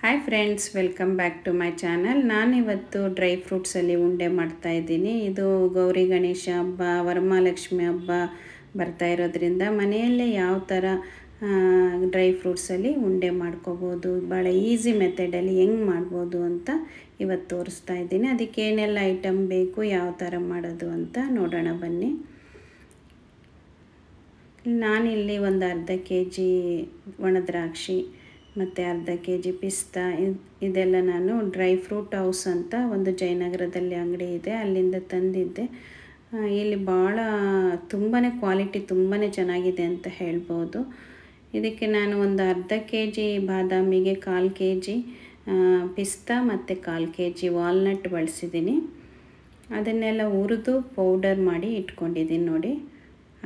Hi friends, welcome back to my channel. ನಾನಿವತ್ತು dry ಫ್ರೂಟ್ಸಲ್ಲಿ ಉಂಡೆ ಮಾಡ್ತಾಯಿದ್ದೀನಿ. ಇದು ಗೌರಿ ಗಣೇಶ ಹಬ್ಬ, ವರಮಹಾಲಕ್ಷ್ಮಿ ಹಬ್ಬ ಬರ್ತಾ ಇರೋದ್ರಿಂದ ಮನೆಯಲ್ಲೇ ಯಾವ ಥರ ಡ್ರೈ ಫ್ರೂಟ್ಸಲ್ಲಿ ಉಂಡೆ ಮಾಡ್ಕೋಬೋದು, ಭಾಳ ಈಸಿ ಮೆಥಡಲ್ಲಿ ಹೆಂಗೆ ಮಾಡ್ಬೋದು ಅಂತ ಇವತ್ತು ತೋರಿಸ್ತಾ ಇದ್ದೀನಿ. ಅದಕ್ಕೆ ಏನೆಲ್ಲ ಐಟಮ್ ಬೇಕು, ಯಾವ ಥರ ಮಾಡೋದು ಅಂತ ನೋಡೋಣ ಬನ್ನಿ. ನಾನಿಲ್ಲಿ ಒಂದು ಅರ್ಧ kg ಒಣದ್ರಾಕ್ಷಿ ಮತ್ತು ಅರ್ಧ kg ಪಿಸ್ತಾ ಇದೆಲ್ಲ ನಾನು ಡ್ರೈ ಫ್ರೂಟ್ ಹೌಸ್ ಅಂತ ಒಂದು ಜಯನಗರದಲ್ಲಿ ಅಂಗಡಿ ಇದೆ, ಅಲ್ಲಿಂದ ತಂದಿದ್ದೆ. ಇಲ್ಲಿ ಭಾಳ ತುಂಬಾ ಕ್ವಾಲಿಟಿ ತುಂಬಾ ಚೆನ್ನಾಗಿದೆ ಅಂತ ಹೇಳ್ಬೋದು. ಇದಕ್ಕೆ ನಾನು ಒಂದು ಅರ್ಧ kg ಬಾದಾಮಿಗೆ 1/4 kg ಪಿಸ್ತಾ ಮತ್ತು 1/4 kg ವಾಲ್ನಟ್ ಬಳಸಿದ್ದೀನಿ. ಅದನ್ನೆಲ್ಲ ಹುರಿದು ಪೌಡರ್ ಮಾಡಿ ಇಟ್ಕೊಂಡಿದ್ದೀನಿ ನೋಡಿ.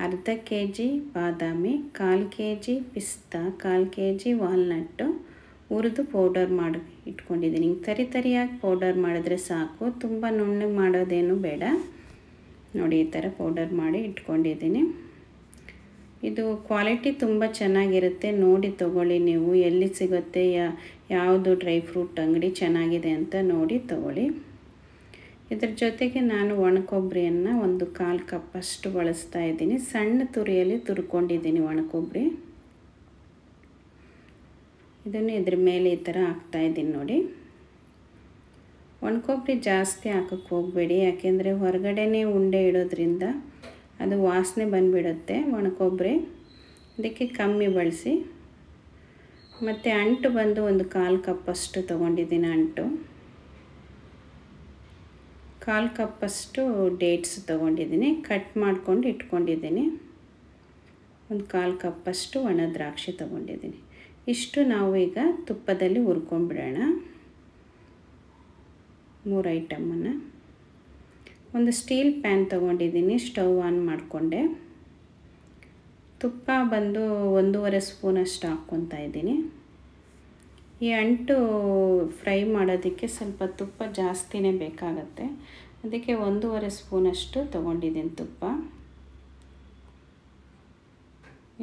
ಅರ್ಧ kg ಬಾದಾಮಿ, 1/4 kg ಪಿಸ್ತಾ, 1/4 kg ವಾಲ್ನಟ್ಟು ಹುರಿದು ಪೌಡರ್ ಮಾಡಿ ಇಟ್ಕೊಂಡಿದ್ದೀನಿ. ಹಿಂಗೆ ತರಿಯಾಗಿ ಪೌಡರ್ ಮಾಡಿದ್ರೆ ಸಾಕು, ತುಂಬ ನುಣ್ಣಗೆ ಮಾಡೋದೇನು ಬೇಡ. ನೋಡಿ, ಈ ಥರ ಪೌಡರ್ ಮಾಡಿ ಇಟ್ಕೊಂಡಿದ್ದೀನಿ. ಇದು ಕ್ವಾಲಿಟಿ ತುಂಬ ಚೆನ್ನಾಗಿರುತ್ತೆ, ನೋಡಿ ತೊಗೊಳ್ಳಿ. ನೀವು ಎಲ್ಲಿ ಸಿಗುತ್ತೆ, ಯಾವುದು ಡ್ರೈ ಫ್ರೂಟ್ ಅಂಗಡಿ ಚೆನ್ನಾಗಿದೆ ಅಂತ ನೋಡಿ ತೊಗೊಳ್ಳಿ. ಇದ್ರ ಜೊತೆಗೆ ನಾನು ಒಣಕೊಬ್ಬರಿಯನ್ನು ಒಂದು 1/4 ಕಪ್ಪಷ್ಟು ಬಳಸ್ತಾ ಇದ್ದೀನಿ. ಸಣ್ಣ ತುರಿಯಲ್ಲಿ ತುರ್ಕೊಂಡಿದ್ದೀನಿ ಒಣಕೊಬ್ಬರಿ. ಇದನ್ನು ಇದ್ರ ಮೇಲೆ ಈ ಥರ ಹಾಕ್ತಾಯಿದ್ದೀನಿ ನೋಡಿ. ಒಣಕೊಬ್ಬರಿ ಜಾಸ್ತಿ ಹಾಕೋಕ್ಕೆ ಹೋಗಬೇಡಿ, ಯಾಕೆಂದರೆ ಹೊರಗಡೆನೇ ಉಂಡೆ ಇಡೋದ್ರಿಂದ ಅದು ವಾಸನೆ ಬಂದುಬಿಡುತ್ತೆ ಒಣಕೊಬ್ಬರಿ. ಅದಕ್ಕೆ ಕಮ್ಮಿ ಬಳಸಿ. ಮತ್ತು ಅಂಟು ಬಂದು ಒಂದು 1/4 ಕಪ್ಪಷ್ಟು ತೊಗೊಂಡಿದ್ದೀನಿ ಅಂಟು. 1/4 ಕಪ್ಪಷ್ಟು ಡೇಟ್ಸ್ ತೊಗೊಂಡಿದ್ದೀನಿ, ಕಟ್ ಮಾಡ್ಕೊಂಡು ಇಟ್ಕೊಂಡಿದ್ದೀನಿ. ಒಂದು 1/4 ಕಪ್ಪಷ್ಟು ಒಣ ದ್ರಾಕ್ಷಿ ತೊಗೊಂಡಿದ್ದೀನಿ. ಇಷ್ಟು ನಾವು ಈಗ ತುಪ್ಪದಲ್ಲಿ ಹುರ್ಕೊಂಡ್ಬಿಡೋಣ. 3 ಐಟಮನ್ನು. ಒಂದು ಸ್ಟೀಲ್ ಪ್ಯಾನ್ ತೊಗೊಂಡಿದ್ದೀನಿ, ಸ್ಟವ್ ಆನ್ ಮಾಡಿಕೊಂಡೆ. ತುಪ್ಪ ಬಂದು 1.5 ಸ್ಪೂನಷ್ಟು ಹಾಕ್ಕೊತಾ ಇದ್ದೀನಿ. ಈ ಅಂಟು ಫ್ರೈ ಮಾಡೋದಕ್ಕೆ ಸ್ವಲ್ಪ ತುಪ್ಪ ಜಾಸ್ತಿನೇ ಬೇಕಾಗತ್ತೆ, ಅದಕ್ಕೆ 1.5 ಸ್ಪೂನಷ್ಟು ತೊಗೊಂಡಿದ್ದೀನಿ ತುಪ್ಪ.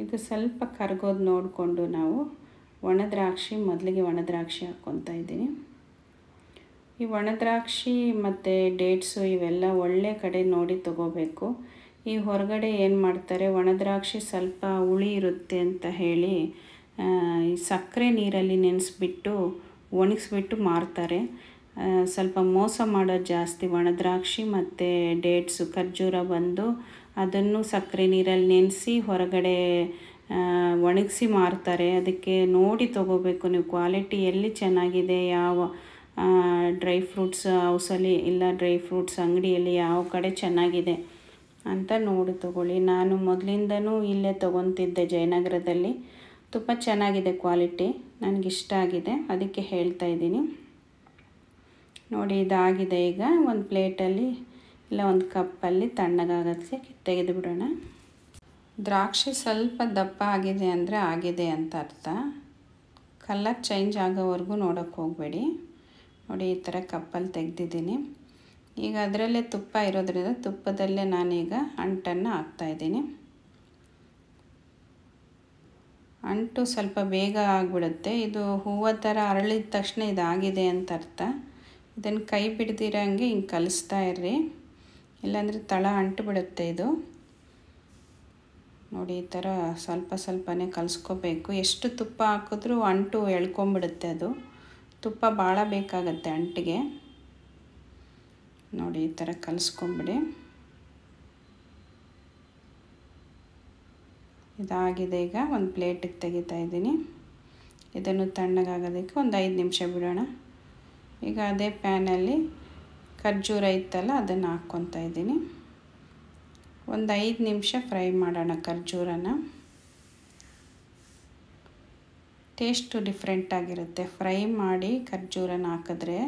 ಇದು ಸ್ವಲ್ಪ ಕರಗೋದು ನೋಡಿಕೊಂಡು ನಾವು ಮೊದಲಿಗೆ ಒಣದ್ರಾಕ್ಷಿ ಹಾಕ್ಕೊತಾ ಇದ್ದೀನಿ. ಈ ಒಣದ್ರಾಕ್ಷಿ ಮತ್ತು ಡೇಟ್ಸು ಇವೆಲ್ಲ ಒಳ್ಳೆ ಕಡೆ ನೋಡಿ ತೊಗೋಬೇಕು. ಈ ಹೊರಗಡೆ ಏನು ಮಾಡ್ತಾರೆ, ಒಣದ್ರಾಕ್ಷಿ ಸ್ವಲ್ಪ ಹುಳಿ ಇರುತ್ತೆ ಅಂತ ಹೇಳಿ ಈ ಸಕ್ಕರೆ ನೀರಲ್ಲಿ ನೆನೆಸ್ಬಿಟ್ಟು ಒಣಗಿಸ್ಬಿಟ್ಟು ಮಾರ್ತಾರೆ. ಸ್ವಲ್ಪ ಮೋಸ ಮಾಡೋದು ಜಾಸ್ತಿ. ಒಣದ್ರಾಕ್ಷಿ ಮತ್ತು ಡೇಟ್ಸು ಖರ್ಜೂರ ಬಂದು ಅದನ್ನು ಸಕ್ಕರೆ ನೀರಲ್ಲಿ ನೆನೆಸಿ ಹೊರಗಡೆ ಒಣಗಿಸಿ ಮಾರ್ತಾರೆ. ಅದಕ್ಕೆ ನೋಡಿ ತೊಗೋಬೇಕು ನೀವು, ಕ್ವಾಲಿಟಿ ಎಲ್ಲಿ ಚೆನ್ನಾಗಿದೆ, ಯಾವ ಡ್ರೈ ಫ್ರೂಟ್ಸ್ ಹೌಸಲ್ಲಿ ಇಲ್ಲ ಡ್ರೈ ಫ್ರೂಟ್ಸ್ ಅಂಗಡಿಯಲ್ಲಿ ಯಾವ ಕಡೆ ಚೆನ್ನಾಗಿದೆ ಅಂತ ನೋಡಿ ತೊಗೊಳ್ಳಿ. ನಾನು ಮೊದಲಿಂದನೂ ಇಲ್ಲೇ ತೊಗೊತಿದ್ದೆ ಜಯನಗರದಲ್ಲಿ. ತುಂಬ ಚೆನ್ನಾಗಿದೆ ಕ್ವಾಲಿಟಿ, ನನಗಿಷ್ಟ ಆಗಿದೆ, ಅದಕ್ಕೆ ಹೇಳ್ತಾ ಇದ್ದೀನಿ. ನೋಡಿ, ಇದಾಗಿದೆ. ಈಗ ಒಂದು ಪ್ಲೇಟಲ್ಲಿ ಇಲ್ಲ ಒಂದು ಕಪ್ಪಲ್ಲಿ ತಣ್ಣಗಾಗೋದಕ್ಕೆ ತೆಗೆದು ಬಿಡೋಣ. ದ್ರಾಕ್ಷಿ ಸ್ವಲ್ಪ ದಪ್ಪ ಆಗಿದೆ ಅಂದರೆ ಆಗಿದೆ ಅಂತ ಅರ್ಥ. ಕಲರ್ ಚೇಂಜ್ ಆಗೋವರೆಗೂ ನೋಡೋಕ್ಕೆ ಹೋಗಬೇಡಿ. ನೋಡಿ, ಈ ಥರ ಕಪ್ಪಲ್ಲಿ ತೆಗೆದಿದ್ದೀನಿ. ಈಗ ಅದರಲ್ಲೇ ತುಪ್ಪ ಇರೋದ್ರಿಂದ ತುಪ್ಪದಲ್ಲೇ ನಾನೀಗ ಅಂಟನ್ನು ಹಾಕ್ತಾಯಿದ್ದೀನಿ. ಅಂಟು ಸ್ವಲ್ಪ ಬೇಗ ಆಗಿಬಿಡುತ್ತೆ. ಇದು ಹೂವು ಥರ ಅರಳಿದ ತಕ್ಷಣ ಇದಾಗಿದೆ ಅಂತ ಅರ್ಥ. ಇದನ್ನು ಕೈ ಬಿಡ್ದಿರಂಗೆ ಹಿಂಗೆ ಕಲಿಸ್ತಾ ಇರ್ರಿ, ಇಲ್ಲಾಂದರೆ ತಳ ಅಂಟು ಬಿಡುತ್ತೆ ಇದು. ನೋಡಿ, ಈ ಥರ ಸ್ವಲ್ಪ ಸ್ವಲ್ಪನೇ ಕಲಿಸ್ಕೋಬೇಕು. ಎಷ್ಟು ತುಪ್ಪ ಹಾಕಿದ್ರೂ ಅಂಟು ಎಳ್ಕೊಂಬಿಡುತ್ತೆ ಅದು. ತುಪ್ಪ ಭಾಳ ಬೇಕಾಗತ್ತೆ ಅಂಟಿಗೆ. ನೋಡಿ, ಈ ಥರ ಕಲಿಸ್ಕೊಂಬಿಡಿ. ಇದಾಗಿದೆ. ಈಗ ಒಂದು ಪ್ಲೇಟಿಗೆ ತೆಗಿತಾ ಇದ್ದೀನಿ. ಇದನ್ನು ತಣ್ಣಗಾಗೋದಕ್ಕೆ ಒಂದು 5 ನಿಮಿಷ ಬಿಡೋಣ. ಈಗ ಅದೇ ಪ್ಯಾನಲ್ಲಿ ಖರ್ಜೂರ ಇತ್ತಲ್ಲ ಅದನ್ನು ಹಾಕ್ಕೊತಾ ಇದ್ದೀನಿ. ಒಂದು 5 ನಿಮಿಷ ಫ್ರೈ ಮಾಡೋಣ ಖರ್ಜೂರನ. ಟೇಸ್ಟು ಡಿಫ್ರೆಂಟಾಗಿರುತ್ತೆ. ಫ್ರೈ ಮಾಡಿ ಖರ್ಜೂರನ ಹಾಕಿದ್ರೆ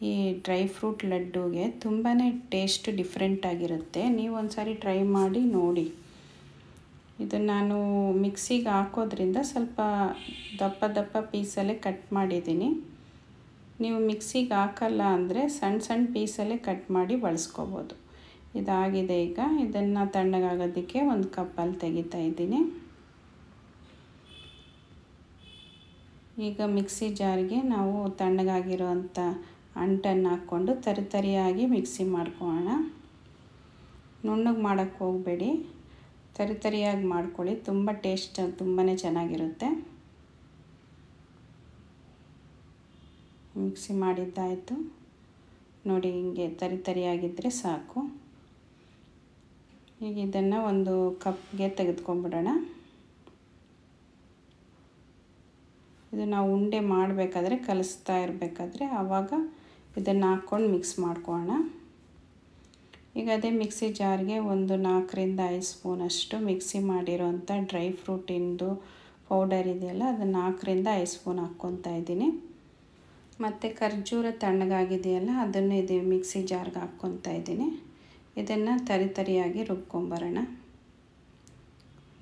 ಈ ಡ್ರೈ ಫ್ರೂಟ್ ಲಡ್ಡುಗೆ ತುಂಬಾ ಟೇಸ್ಟು ಡಿಫ್ರೆಂಟಾಗಿರುತ್ತೆ. ನೀವು ಒಂದು ಸಾರಿ ಟ್ರೈ ಮಾಡಿ ನೋಡಿ. ಇದನ್ನು ನಾನು ಮಿಕ್ಸಿಗೆ ಹಾಕೋದ್ರಿಂದ ಸ್ವಲ್ಪ ದಪ್ಪ ದಪ್ಪ ಪೀಸಲ್ಲೇ ಕಟ್ ಮಾಡಿದ್ದೀನಿ. ನೀವು ಮಿಕ್ಸಿಗೆ ಹಾಕಲ್ಲ ಅಂದರೆ ಸಣ್ಣ ಸಣ್ಣ ಪೀಸಲ್ಲೇ ಕಟ್ ಮಾಡಿ ಬಳಸ್ಕೋಬೋದು. ಇದಾಗಿದೆ. ಈಗ ಇದನ್ನು ತಣ್ಣಗಾಗೋದಕ್ಕೆ ಒಂದು ಕಪ್ಪಲ್ಲಿ ತೆಗಿತಾ ಇದ್ದೀನಿ. ಈಗ ಮಿಕ್ಸಿ ಜಾರ್ಗೆ ನಾವು ತಣ್ಣಗಾಗಿರೋಂಥ ಅಂಟನ್ನು ಹಾಕ್ಕೊಂಡು ತರಿಯಾಗಿ ಮಿಕ್ಸಿ ಮಾಡ್ಕೊಳ್ಳೋಣ. ನುಣ್ಣಗೆ ಮಾಡೋಕ್ಕೆ ಹೋಗಬೇಡಿ, ತರಿಯಾಗಿ ಮಾಡ್ಕೊಳ್ಳಿ, ತುಂಬ ಟೇಸ್ಟ್ ತುಂಬಾ ಚೆನ್ನಾಗಿರುತ್ತೆ. ಮಿಕ್ಸಿ ಮಾಡಿದ್ದಾಯಿತು ನೋಡಿ, ಹಿಂಗೆ ತರಿಯಾಗಿದ್ದರೆ ಸಾಕು. ಈಗ ಇದನ್ನು ಒಂದು ಕಪ್ಗೆ ತೆಗೆದುಕೊಂಡ್ಬಿಡೋಣ. ಇದು ನಾವು ಉಂಡೆ ಮಾಡಬೇಕಾದ್ರೆ ಕಲಿಸ್ತಾ ಇರಬೇಕಾದ್ರೆ ಆವಾಗ ಇದನ್ನು ಹಾಕ್ಕೊಂಡು ಮಿಕ್ಸ್ ಮಾಡ್ಕೊಳ್ಳೋಣ. ಈಗ ಅದೇ ಮಿಕ್ಸಿ ಜಾರ್ಗೆ ಒಂದು 4ರಿಂದ 5 ಸ್ಪೂನಷ್ಟು ಮಿಕ್ಸಿ ಮಾಡಿರೋಂಥ ಡ್ರೈ ಫ್ರೂಟಿಂದು ಪೌಡರ್ ಇದೆಯಲ್ಲ, ಅದನ್ನು 4ರಿಂದ 5 ಸ್ಪೂನ್ ಹಾಕ್ಕೊತಾ ಇದ್ದೀನಿ. ಮತ್ತು ಖರ್ಜೂರ ತಣ್ಣಗಾಗಿದೆಯಲ್ಲ, ಅದನ್ನು ಇದು ಮಿಕ್ಸಿ ಜಾರ್ಗೆ ಹಾಕ್ಕೊತಾ ಇದ್ದೀನಿ. ಇದನ್ನು ತರಿಯಾಗಿ ರುಬ್ಕೊಂಬರೋಣ.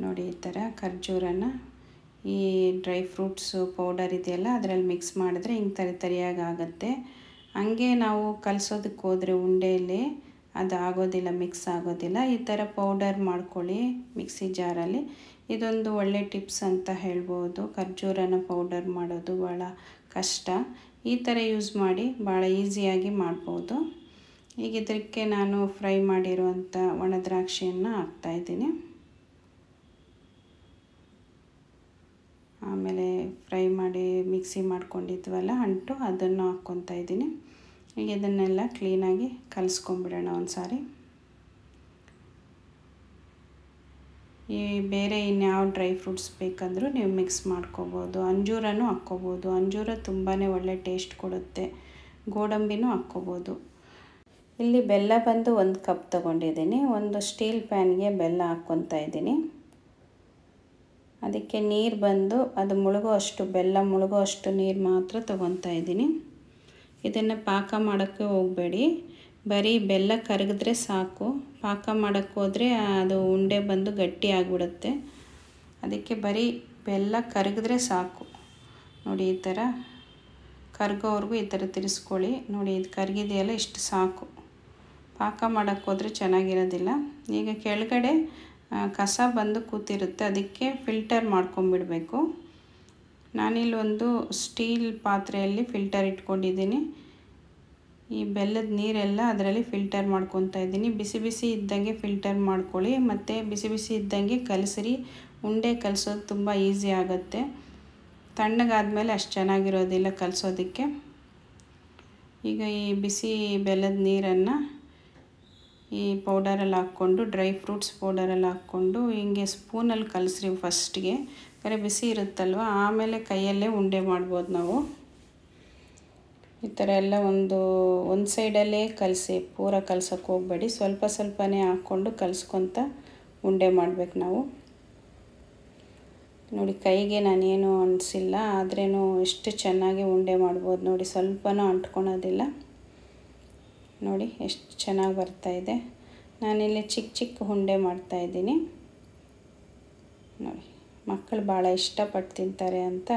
ನೋಡಿ, ಈ ಥರ ಖರ್ಜೂರನ ಈ ಡ್ರೈ ಫ್ರೂಟ್ಸು ಪೌಡರ್ ಇದೆಯಲ್ಲ ಅದರಲ್ಲಿ ಮಿಕ್ಸ್ ಮಾಡಿದ್ರೆ ಹಿಂಗೆ ತರಿಯಾಗಿ ಆಗುತ್ತೆ. ಹಂಗೆ ನಾವು ಕಲಿಸೋದಕ್ಕೆ ಹೋದರೆ ಉಂಡೆಯಲ್ಲಿ ಅದು ಆಗೋದಿಲ್ಲ, ಮಿಕ್ಸ್ ಆಗೋದಿಲ್ಲ. ಈ ಥರ ಪೌಡರ್ ಮಾಡ್ಕೊಳ್ಳಿ ಮಿಕ್ಸಿ ಜಾರಲ್ಲಿ. ಇದೊಂದು ಒಳ್ಳೆ ಟಿಪ್ಸ್ ಅಂತ ಹೇಳ್ಬೋದು. ಖರ್ಜೂರನ ಪೌಡರ್ ಮಾಡೋದು ಭಾಳ ಕಷ್ಟ. ಈ ಥರ ಯೂಸ್ ಮಾಡಿ ಭಾಳ ಈಸಿಯಾಗಿ ಮಾಡ್ಬೋದು. ಈಗ ಇದಕ್ಕೆ ನಾನು ಫ್ರೈ ಮಾಡಿರುವಂಥ ಒಣ ದ್ರಾಕ್ಷಿಯನ್ನು ಹಾಕ್ತಾಯಿದ್ದೀನಿ. ಆಮೇಲೆ ಫ್ರೈ ಮಾಡಿ ಮಿಕ್ಸಿ ಮಾಡ್ಕೊಂಡಿದ್ವಲ್ಲ ಅಂಟು, ಅದನ್ನು ಹಾಕ್ಕೊತಾ ಇದ್ದೀನಿ. ಈಗ ಇದನ್ನೆಲ್ಲ ಕ್ಲೀನಾಗಿ ಕಲಿಸ್ಕೊಂಬಿಡೋಣ ಒಂದು ಸಾರಿ. ಈ ಬೇರೆ ಇನ್ಯಾವ ಡ್ರೈ ಫ್ರೂಟ್ಸ್ ಬೇಕಂದರೂ ನೀವು ಮಿಕ್ಸ್ ಮಾಡ್ಕೋಬೋದು. ಅಂಜೂರನೂ ಹಾಕ್ಕೋಬೋದು, ಅಂಜೂರ ತುಂಬಾ ಒಳ್ಳೆ ಟೇಸ್ಟ್ ಕೊಡುತ್ತೆ. ಗೋಡಂಬಿನೂ ಹಾಕ್ಕೋಬೋದು. ಇಲ್ಲಿ ಬೆಲ್ಲ ಬಂದು 1 ಕಪ್ ತೊಗೊಂಡಿದ್ದೀನಿ. ಒಂದು ಸ್ಟೀಲ್ ಪ್ಯಾನ್ಗೆ ಬೆಲ್ಲ ಹಾಕ್ಕೊತಾ ಇದ್ದೀನಿ. ಅದಕ್ಕೆ ನೀರು ಬಂದು ಅದು ಮುಳುಗೋ ಅಷ್ಟು, ಬೆಲ್ಲ ಮುಳುಗೋ ಅಷ್ಟು ನೀರು ಮಾತ್ರ ತೊಗೊತಾ ಇದ್ದೀನಿ. ಇದನ್ನು ಪಾಕ ಮಾಡೋಕ್ಕೆ ಹೋಗಬೇಡಿ, ಬರೀ ಬೆಲ್ಲ ಕರಗಿದ್ರೆ ಸಾಕು. ಪಾಕ ಮಾಡೋಕ್ಕೆ ಹೋದರೆ ಅದು ಉಂಡೆ ಬಂದು ಗಟ್ಟಿ ಆಗಿಬಿಡುತ್ತೆ. ಅದಕ್ಕೆ ಬರೀ ಬೆಲ್ಲ ಕರಗಿದ್ರೆ ಸಾಕು. ನೋಡಿ, ಈ ಥರ ಕರಗೋವರೆಗೂ ಈ ಥರ ತಿರ್ಸ್ಕೊಳ್ಳಿ. ನೋಡಿ, ಇದು ಕರಗಿದೆಯಲ್ಲ, ಇಷ್ಟು ಸಾಕು. ಪಾಕ ಮಾಡೋಕ್ಕೆ ಹೋದರೆ ಚೆನ್ನಾಗಿರೋದಿಲ್ಲ. ಈಗ ಕೆಳಗಡೆ ಕಸ ಬಂದು ಕೂತಿರುತ್ತೆ, ಅದಕ್ಕೆ ಫಿಲ್ಟರ್ ಮಾಡ್ಕೊಂಬಿಡಬೇಕು. ನಾನಿಲ್ಲೊಂದು ಸ್ಟೀಲ್ ಪಾತ್ರೆಯಲ್ಲಿ ಫಿಲ್ಟರ್ ಇಟ್ಕೊಂಡಿದ್ದೀನಿ. ಈ ಬೆಲ್ಲದ ನೀರೆಲ್ಲ ಅದರಲ್ಲಿ ಫಿಲ್ಟರ್ ಮಾಡ್ಕೊತಾ ಇದ್ದೀನಿ. ಬಿಸಿ ಬಿಸಿ ಇದ್ದಂಗೆ ಫಿಲ್ಟರ್ ಮಾಡ್ಕೊಳ್ಳಿ, ಮತ್ತು ಬಿಸಿ ಬಿಸಿ ಇದ್ದಂಗೆ ಕಲಸಿರಿ. ಉಂಡೆ ಕಲಿಸೋದು ತುಂಬ ಈಸಿ ಆಗುತ್ತೆ. ತಣ್ಣಗಾದ್ಮೇಲೆ ಅಷ್ಟು ಚೆನ್ನಾಗಿರೋದಿಲ್ಲ ಕಲಿಸೋದಕ್ಕೆ. ಈಗ ಈ ಬಿಸಿ ಬೆಲ್ಲದ ನೀರನ್ನು ಈ ಪೌಡರಲ್ಲಿ ಹಾಕ್ಕೊಂಡು, ಡ್ರೈ ಫ್ರೂಟ್ಸ್ ಪೌಡರಲ್ಲಿ ಹಾಕ್ಕೊಂಡು ಹಿಂಗೆ ಸ್ಪೂನಲ್ಲಿ ಕಲಸ್ರಿ ಫಸ್ಟಿಗೆ. ಯಾಕಂದರೆ ಬಿಸಿ ಇರುತ್ತಲ್ವ, ಆಮೇಲೆ ಕೈಯಲ್ಲೇ ಉಂಡೆ ಮಾಡ್ಬೋದು ನಾವು. ಈ ಥರ ಎಲ್ಲ ಒಂದು ಸೈಡಲ್ಲೇ ಕಲಸಿ, ಪೂರ ಕಲ್ಸೋಕ್ಕೆ ಹೋಗಬೇಡಿ. ಸ್ವಲ್ಪ ಸ್ವಲ್ಪನೇ ಹಾಕ್ಕೊಂಡು ಕಲಿಸ್ಕೊತ ಉಂಡೆ ಮಾಡಬೇಕು ನಾವು. ನೋಡಿ, ಕೈಗೆ ನಾನೇನು ಅನಿಸಿಲ್ಲ, ಆದ್ರೂ ಎಷ್ಟು ಚೆನ್ನಾಗಿ ಉಂಡೆ ಮಾಡ್ಬೋದು ನೋಡಿ. ಸ್ವಲ್ಪನೂ ಅಂಟ್ಕೊಳೋದಿಲ್ಲ. ನೋಡಿ ಎಷ್ಟು ಚೆನ್ನಾಗಿ ಬರ್ತಾಯಿದೆ. ನಾನಿಲ್ಲಿ ಚಿಕ್ಕ ಚಿಕ್ಕ ಉಂಡೆ ಮಾಡ್ತಾಯಿದ್ದೀನಿ. ನೋಡಿ, ಮಕ್ಕಳು ಭಾಳ ಇಷ್ಟಪಟ್ಟು ತಿಂತಾರೆ ಅಂತ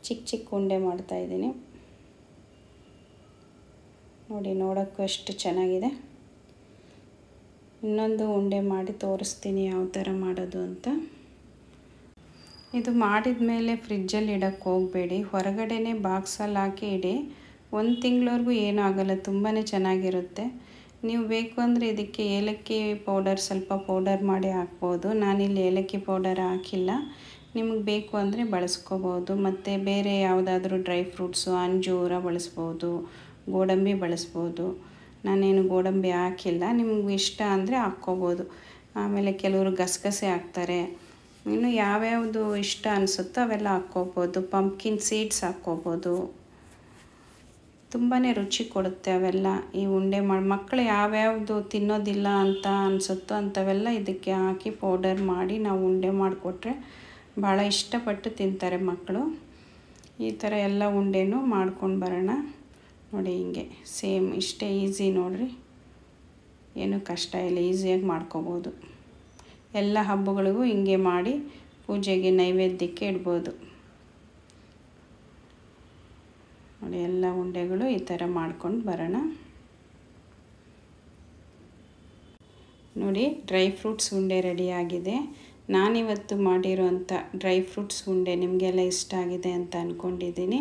ಚಿಕ್ಕ ಚಿಕ್ಕ ಉಂಡೆ ಮಾಡ್ತಾಯಿದ್ದೀನಿ. ನೋಡಿ, ನೋಡೋಕ್ಕೂ ಎಷ್ಟು ಚೆನ್ನಾಗಿದೆ. ಇನ್ನೊಂದು ಉಂಡೆ ಮಾಡಿ ತೋರಿಸ್ತೀನಿ ಯಾವ ಥರ ಮಾಡೋದು ಅಂತ. ಇದು ಮಾಡಿದ ಮೇಲೆ ಫ್ರಿಜ್ಜಲ್ಲಿ ಇಡೋಕ್ಕೆ ಹೋಗಬೇಡಿ, ಹೊರಗಡೆನೇ ಬಾಕ್ಸಲ್ಲಿ ಹಾಕಿ ಇಡಿ. 1 ತಿಂಗಳವರೆಗೂ ಏನೂ ಆಗೋಲ್ಲ, ತುಂಬಾ ಚೆನ್ನಾಗಿರುತ್ತೆ. ನೀವು ಬೇಕು ಅಂದರೆ ಇದಕ್ಕೆ ಏಲಕ್ಕಿ ಪೌಡರ್ ಸ್ವಲ್ಪ ಪೌಡರ್ ಮಾಡಿ ಹಾಕ್ಬೋದು. ನಾನಿಲ್ಲಿ ಏಲಕ್ಕಿ ಪೌಡರ್ ಹಾಕಿಲ್ಲ. ನಿಮಗೆ ಬೇಕು ಅಂದರೆ ಬಳಸ್ಕೋಬೋದು. ಮತ್ತು ಬೇರೆ ಯಾವುದಾದ್ರೂ ಡ್ರೈ ಫ್ರೂಟ್ಸು, ಅಂಜೂರ ಬಳಸ್ಬೋದು, ಗೋಡಂಬಿ ಬಳಸ್ಬೋದು. ನಾನೇನು ಗೋಡಂಬಿ ಹಾಕಿಲ್ಲ, ನಿಮ್ಗೆ ಇಷ್ಟ ಅಂದರೆ ಹಾಕ್ಕೋಬೋದು. ಆಮೇಲೆ ಕೆಲವರು ಗಸಗಸೆ ಹಾಕ್ತಾರೆ. ಇನ್ನು ಯಾವ್ಯಾವುದು ಇಷ್ಟ ಅನಿಸುತ್ತೋ ಅವೆಲ್ಲ ಹಾಕ್ಕೋಬೋದು. ಪಂಪ್ಕಿನ್ ಸೀಡ್ಸ್ ಹಾಕ್ಕೋಬೋದು. ತುಂಬಾ ರುಚಿ ಕೊಡುತ್ತೆ ಅವೆಲ್ಲ. ಈ ಉಂಡೆ ಮಾಡಿ ಮಕ್ಕಳು ಯಾವ್ಯಾವುದು ತಿನ್ನೋದಿಲ್ಲ ಅಂತ ಅನಿಸುತ್ತೋ ಅಂಥವೆಲ್ಲ ಇದಕ್ಕೆ ಹಾಕಿ ಪೌಡರ್ ಮಾಡಿ ನಾವು ಉಂಡೆ ಮಾಡಿಕೊಟ್ರೆ ಭಾಳ ಇಷ್ಟಪಟ್ಟು ತಿಂತಾರೆ ಮಕ್ಕಳು. ಈ ಥರ ಎಲ್ಲ ಉಂಡೆನೂ ಮಾಡ್ಕೊಂಡು ಬರೋಣ. ನೋಡಿ, ಹಿಂಗೆ ಸೇಮ್ ಇಷ್ಟೇ ಈಸಿ ನೋಡಿರಿ, ಏನೂ ಕಷ್ಟ ಇಲ್ಲ, ಈಸಿಯಾಗಿ ಮಾಡ್ಕೋಬೋದು. ಎಲ್ಲ ಹಬ್ಬಗಳಿಗೂ ಹಿಂಗೆ ಮಾಡಿ ಪೂಜೆಗೆ ನೈವೇದ್ಯಕ್ಕೆ ಇಡ್ಬೋದು. ನೋಡಿ, ಎಲ್ಲ ಉಂಡೆಗಳು ಈ ಥರ ಮಾಡ್ಕೊಂಡು ಬರೋಣ. ನೋಡಿ, ಡ್ರೈ ಫ್ರೂಟ್ಸ್ ಉಂಡೆ ರೆಡಿಯಾಗಿದೆ. ನಾನಿವತ್ತು ಮಾಡಿರೋಂಥ ಡ್ರೈ ಫ್ರೂಟ್ಸ್ ಉಂಡೆ ನಿಮಗೆಲ್ಲ ಇಷ್ಟ ಆಗಿದೆ ಅಂತ ಅಂದ್ಕೊಂಡಿದ್ದೀನಿ.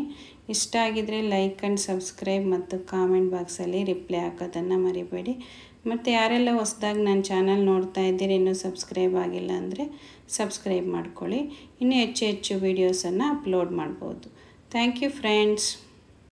ಇಷ್ಟ ಆಗಿದರೆ ಲೈಕ್ ಆ್ಯಂಡ್ ಸಬ್ಸ್ಕ್ರೈಬ್ ಮತ್ತು ಕಾಮೆಂಟ್ ಬಾಕ್ಸಲ್ಲಿ ರಿಪ್ಲೈ ಹಾಕೋದನ್ನು ಮರಿಬೇಡಿ. ಮತ್ತು ಯಾರೆಲ್ಲ ಹೊಸದಾಗಿ ನನ್ನ ಚಾನಲ್ ನೋಡ್ತಾ ಇದ್ದೀರಿ ಇನ್ನೂ ಸಬ್ಸ್ಕ್ರೈಬ್ ಆಗಿಲ್ಲ ಅಂದರೆ ಸಬ್ಸ್ಕ್ರೈಬ್ ಮಾಡ್ಕೊಳ್ಳಿ. ಇನ್ನೂ ಹೆಚ್ಚು ವೀಡಿಯೋಸನ್ನು ಅಪ್ಲೋಡ್ ಮಾಡ್ಬೋದು. Thank you friends.